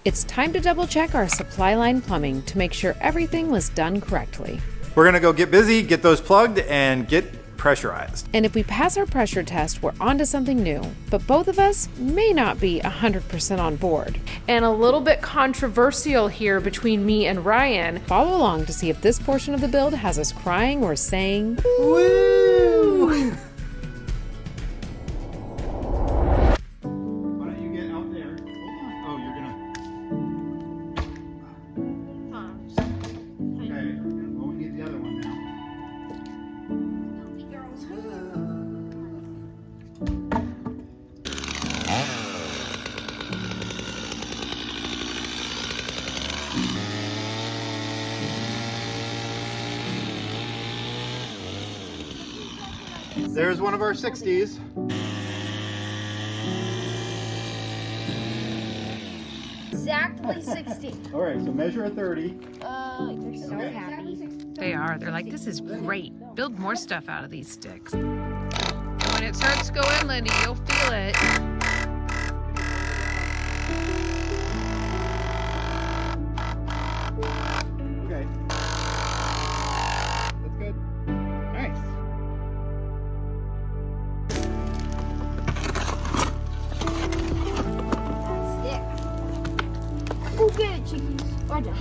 It's time to double check our supply line plumbing to make sure everything was done correctly. We're gonna go get busy, get those plugged, and get pressurized. And if we pass our pressure test, we're onto something new. But both of us may not be 100% on board. And a little bit controversial here between me and Ryan. Follow along to see if this portion of the build has us crying or saying, woo! Why don't you get out there? Hold on. Oh, you're gonna... Okay, well, we need the other one now. There's one of our 60s. Exactly 60. All right, so measure a 30. They're so Okay. happy. They are. They're like, this is great. Build more stuff out of these sticks. When it starts going, Lindy, you'll feel it. Okay. That's good. Nice. Stick. Oh, good, chickies. Well done.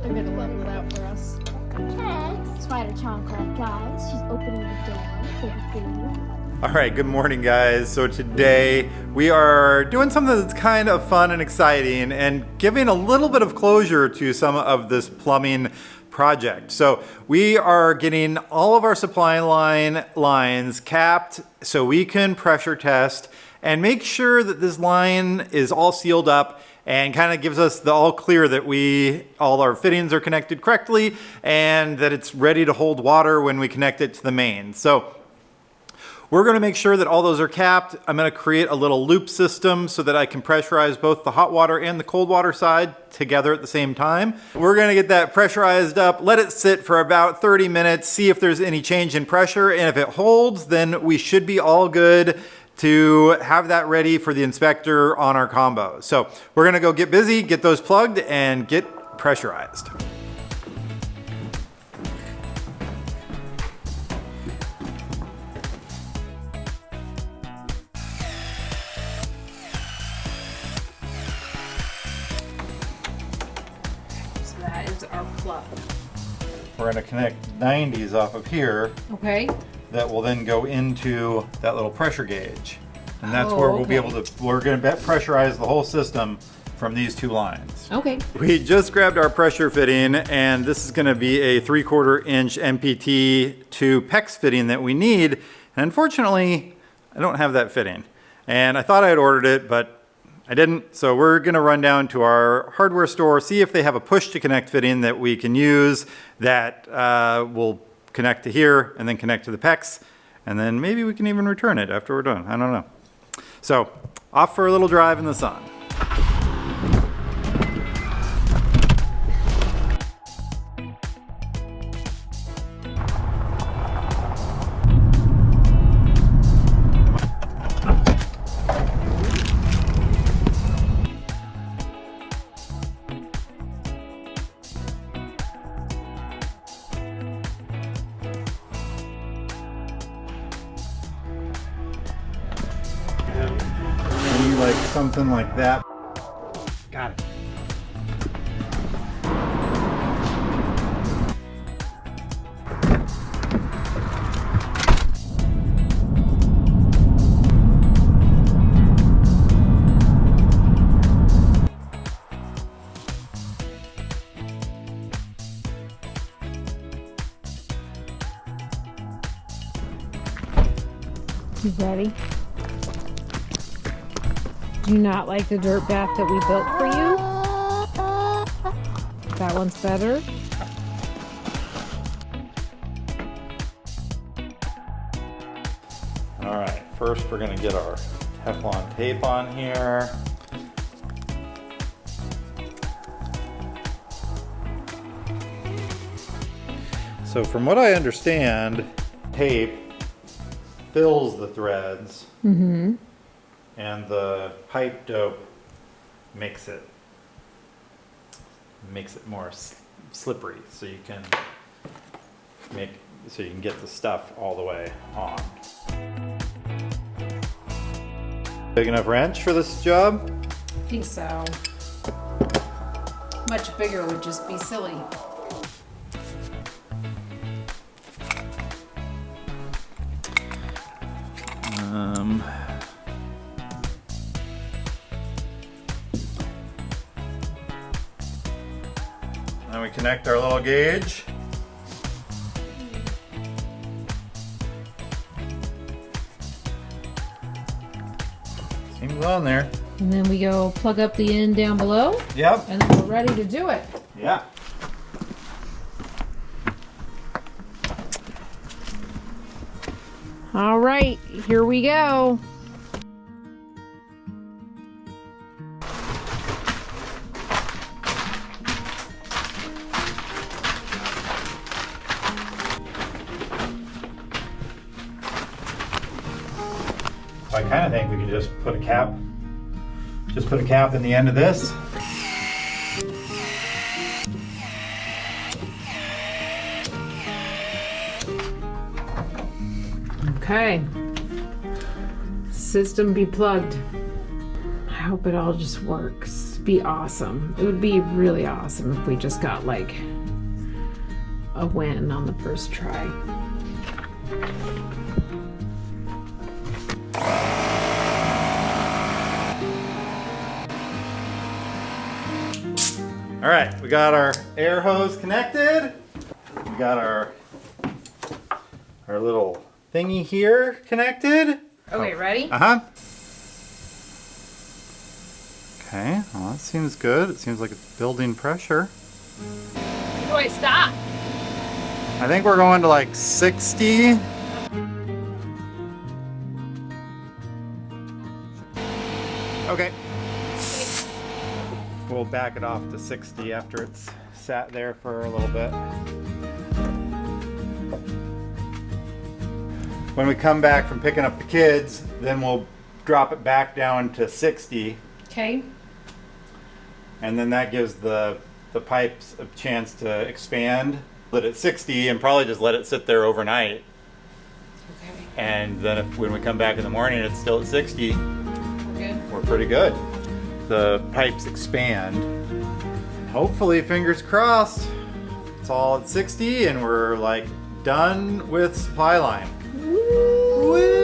They're gonna level it out for us. Okay. Spider Choncraft, guys. She's opening the door for the food. All right, good morning, guys. So today we are doing something that's kind of fun and exciting and giving a little bit of closure to some of this plumbing project. So we are getting all of our supply lines capped so we can pressure test and make sure that this line is all sealed up and kind of gives us the all clear that all our fittings are connected correctly and that it's ready to hold water when we connect it to the main. So we're going to make sure that all those are capped. I'm going to create a little loop system so that I can pressurize both the hot water and the cold water side together at the same time. We're going to get that pressurized up, let it sit for about 30 minutes, see if there's any change in pressure, and if it holds, then we should be all good to have that ready for the inspector on our combo. So we're going to go get busy, get those plugged, and get pressurized. So that is our plug. We're going to connect 90s off of here. Okay. That will then go into that little pressure gauge. And that's where we'll be able to, we're going to pressurize the whole system from these two lines. Okay. We just grabbed our pressure fitting, and this is going to be a 3/4 inch MPT to PEX fitting that we need. And unfortunately, I don't have that fitting. And I thought I had ordered it, but I didn't. So we're going to run down to our hardware store, see if they have a push to connect fitting that we can use that will connect to here and then connect to the PEX, and then maybe we can even return it after we're done. I don't know. So off for a little drive in the sun. Maybe like something like that. Got it. You ready? Do you not like the dirt bath that we built for you? That one's better. All right, first we're gonna get our Teflon tape on here. So from what I understand, tape fills the threads and the pipe dope makes it more slippery, so you can get the stuff all the way on. Big enough wrench for this job? I think so. Much bigger would just be silly. Then we connect our little gauge. Seems on there. And then we go plug up the end down below. Yep. And then we're ready to do it. Yeah. All right, here we go. I kind of think we can just put a cap in the end of this. Okay. System be plugged. I hope it all just works. Be awesome. It would be really awesome if we just got like a win on the first try. All right, we got our air hose connected. We got our little thingy here connected. Okay, ready? Uh-huh. Okay, well that seems good. It seems like it's building pressure. Where do I stop? I think we're going to like 60. Okay. We'll back it off to 60 after it's sat there for a little bit. When we come back from picking up the kids, then we'll drop it back down to 60. Okay. And then that gives the pipes a chance to expand. Let it 60 and probably just let it sit there overnight. Okay. And then when we come back in the morning, it's still at 60. We're good. We're pretty good. The pipes expand. Hopefully, fingers crossed, it's all at 60 and we're like done with supply line. Woo!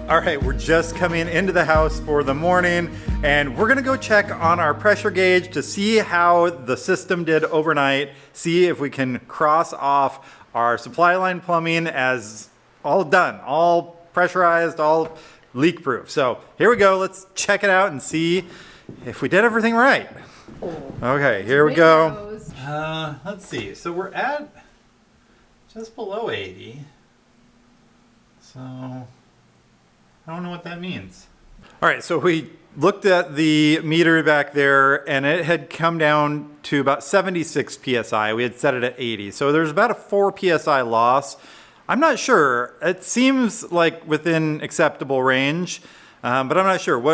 All right, we're just coming into the house for the morning and we're gonna go check on our pressure gauge to see how the system did overnight, see if we can cross off our supply line plumbing as all done, all pressurized, all leak proof. So here we go, let's check it out and see if we did everything right. Okay, here we go. Let's see, so we're at just below 80. So I don't know what that means. All right, so we looked at the meter back there and it had come down to about 76 PSI. We had set it at 80. So there's about a 4 PSI loss. I'm not sure. It seems like within acceptable range, but I'm not sure.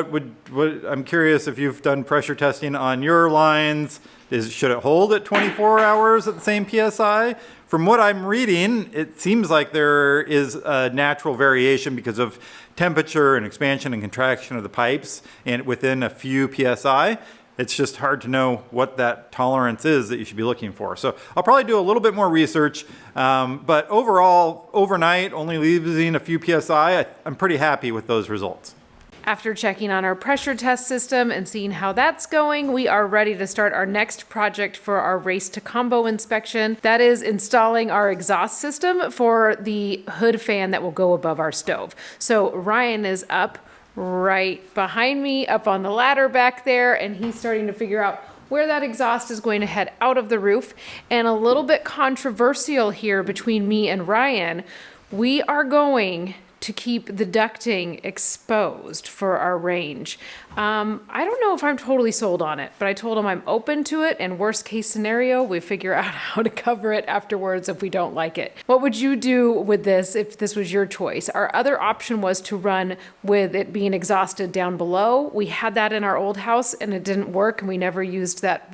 I'm curious if you've done pressure testing on your lines. Should it hold at 24 hours at the same PSI? From what I'm reading, it seems like there is a natural variation because of temperature and expansion and contraction of the pipes and within a few PSI. It's just hard to know what that tolerance is that you should be looking for. So I'll probably do a little bit more research, but overall, overnight, only losing a few PSI, I'm pretty happy with those results. After checking on our pressure test system and seeing how that's going, we are ready to start our next project for our race to combo inspection. That is installing our exhaust system for the hood fan that will go above our stove. So Ryan is up right behind me, up on the ladder back there, and he's starting to figure out where that exhaust is going to head out of the roof. And a little bit controversial here between me and Ryan, we are going to keep the ducting exposed for our range. I don't know if I'm totally sold on it, but I told him I'm open to it, and worst case scenario, we figure out how to cover it afterwards if we don't like it. What would you do with this if this was your choice? Our other option was to run with it being exhausted down below. We had that in our old house and it didn't work, and we never used that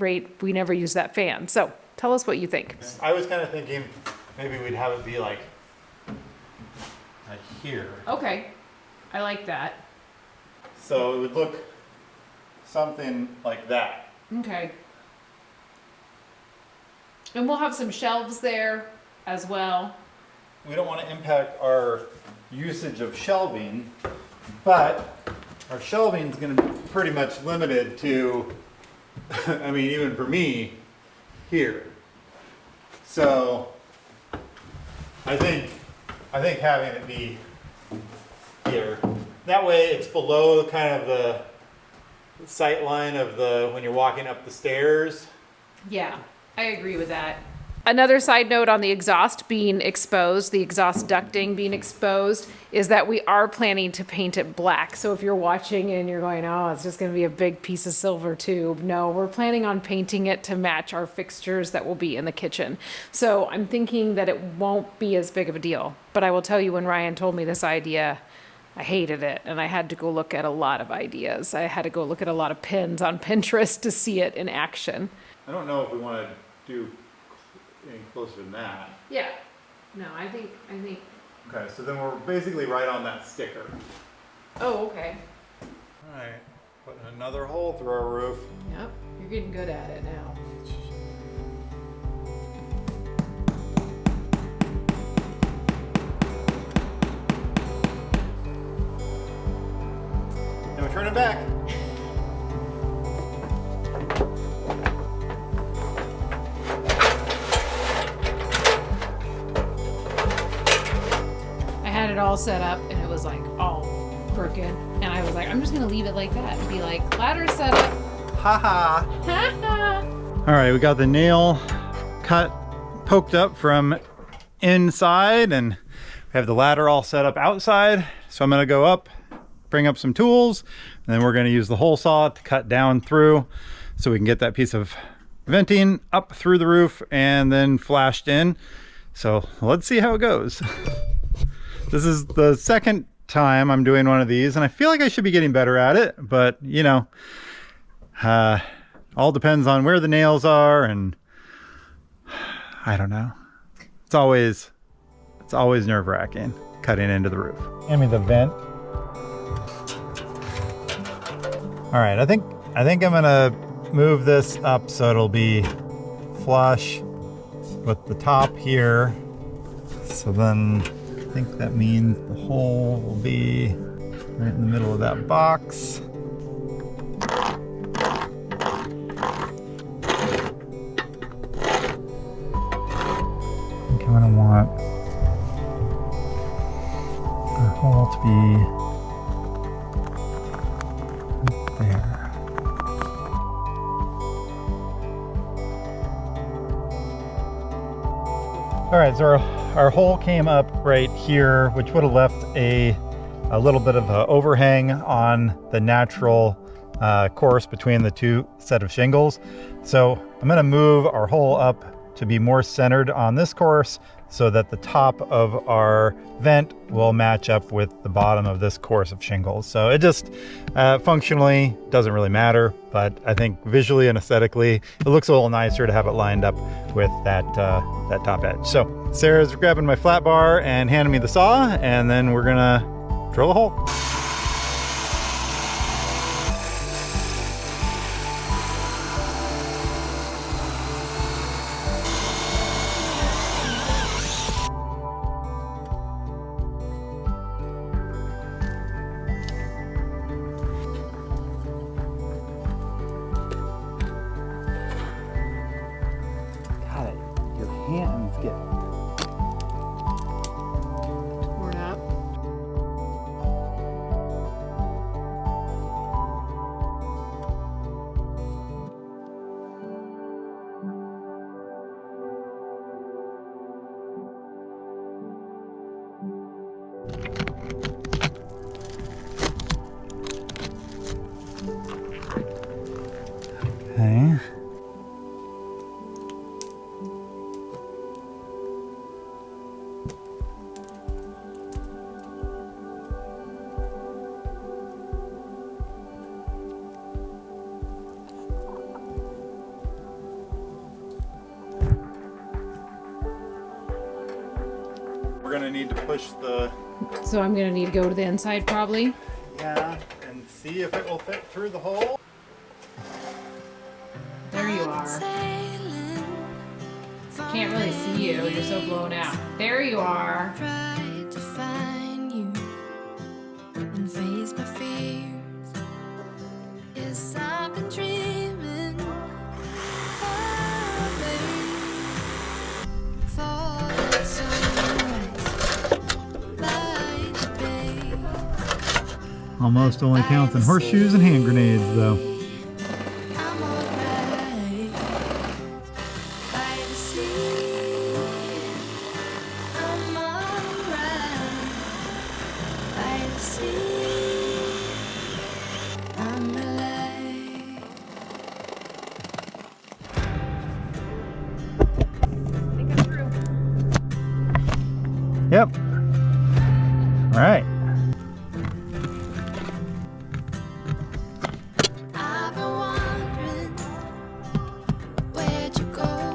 fan. So tell us what you think. I was kind of thinking maybe we'd have it be like here. Okay, I like that. So it would look something like that. Okay. And we'll have some shelves there as well. We don't want to impact our usage of shelving, but our shelving is going to be pretty much limited to, I mean, even for me, here. So I think having it be here, that way it's below kind of the sight line of when you're walking up the stairs. Yeah, I agree with that. Another side note on the exhaust being exposed, the exhaust ducting being exposed, is that we are planning to paint it black. So if you're watching and you're going, oh, it's just going to be a big piece of silver tube. No, we're planning on painting it to match our fixtures that will be in the kitchen. So I'm thinking that it won't be as big of a deal. But I will tell you, when Ryan told me this idea, I hated it, and I had to go look at a lot of ideas. I had to go look at a lot of pins on Pinterest to see it in action. I don't know if we want to do any closer than that. Yeah. No, I think. Okay, so then we're basically right on that sticker. Oh, okay. All right, putting another hole through our roof. Yep, you're getting good at it now. Then we turn it back. It all set up and it was like all crooked, and I was like, I'm just gonna leave it like that and be like, ladder set up. Ha Ha. All right, we got the nail cut, poked up from inside, and we have the ladder all set up outside. So I'm gonna go up, bring up some tools, and then we're gonna use the hole saw to cut down through so we can get that piece of venting up through the roof and then flashed in. So let's see how it goes. This is the second time I'm doing one of these, and I feel like I should be getting better at it, but you know, all depends on where the nails are, and I don't know. It's always nerve-wracking cutting into the roof. Hand me the vent. All right, I think I'm gonna move this up so it'll be flush with the top here. So then I think that means the hole will be right in the middle of that box. I think I'm gonna want the hole to be there. All right, so our hole came up right here, which would have left a little bit of an overhang on the natural course between the two set of shingles. So I'm going to move our hole up to be more centered on this course so that the top of our vent will match up with the bottom of this course of shingles. So it just functionally doesn't really matter, but I think visually and aesthetically it looks a little nicer to have it lined up with that top edge. So Sarah's grabbing my flat bar and handing me the saw, and then we're gonna drill a hole. Hands get Torn up. gonna need to push the, So I'm gonna need to go to the inside probably. yeah, and see if it will fit through the hole. There you are. Can't really see you, you're so blown out. There you are. Tried to find you and face my fears. Yes, I've been dreaming far away for that sunrise by the bay. Almost only counts in horseshoes and hand grenades, though. I'm alright by the sea. I'm alright by the sea. I'm alive. I think I'm through. Yep. All right. I've been wondering where'd you go.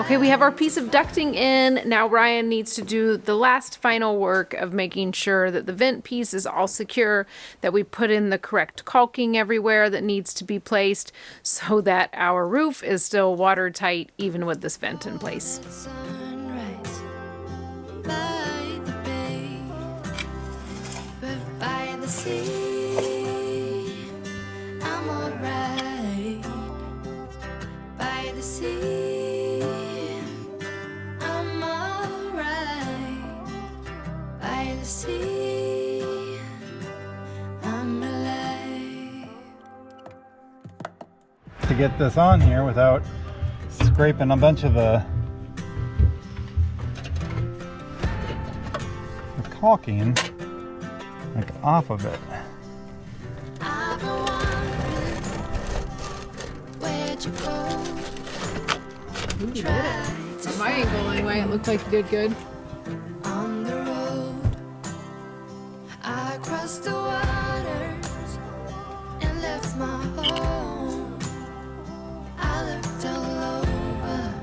Okay, we have our piece of ducting in. Now Ryan needs to do the last final work of making sure that the vent piece is all secure, that we put in the correct caulking everywhere that needs to be placed so that our roof is still watertight even with this vent in place. Sunrise by the bay, but by the sea. I'm alright by the sea. I'm alright by the sea. I'm alive. To get this on here without scraping a bunch of the caulking like off of it. I've been wondering where'd you go. You did it. From my angle anyway, it looked like you did good. On the road, I crossed the waters and left my home. I looked all over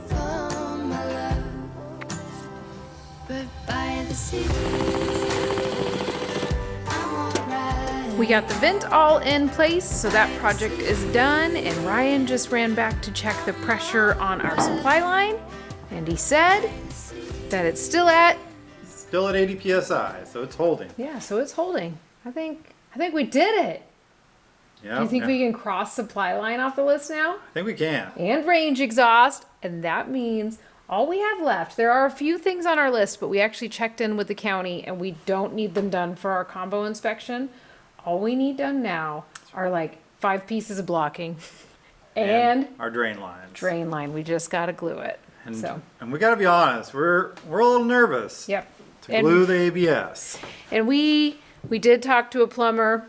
for my love, but by the sea, I'm alright. We got the vent all in place, so that project is done, and Ryan just ran back to check the pressure on our supply line, and he said that it's still at, Still at 80 psi, so it's holding. yeah, so it's holding. I think we did it. Yeah. Do you think we can cross supply line off the list now? I think we can. And range exhaust, and that means all we have left, there are a few things on our list, but we actually checked in with the county and we don't need them done for our combo inspection. All we need done now are like 5 pieces of blocking and our drain lines. drain line. We just gotta glue it. And, So, and we gotta be honest, we're a little nervous yep. to glue the ABS. And we did talk to a plumber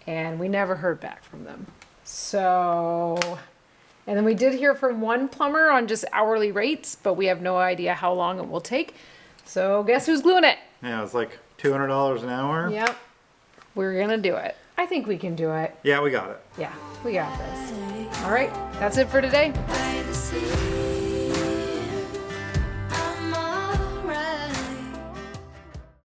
and we never heard back from them. So, and then we did hear from one plumber on just hourly rates, but we have no idea how long it will take. So guess who's gluing it? Yeah, it's like $200 an hour. Yep. We're gonna do it. I think we can do it. Yeah, we got it. Yeah, we got this. All right, that's it for today. By the sea.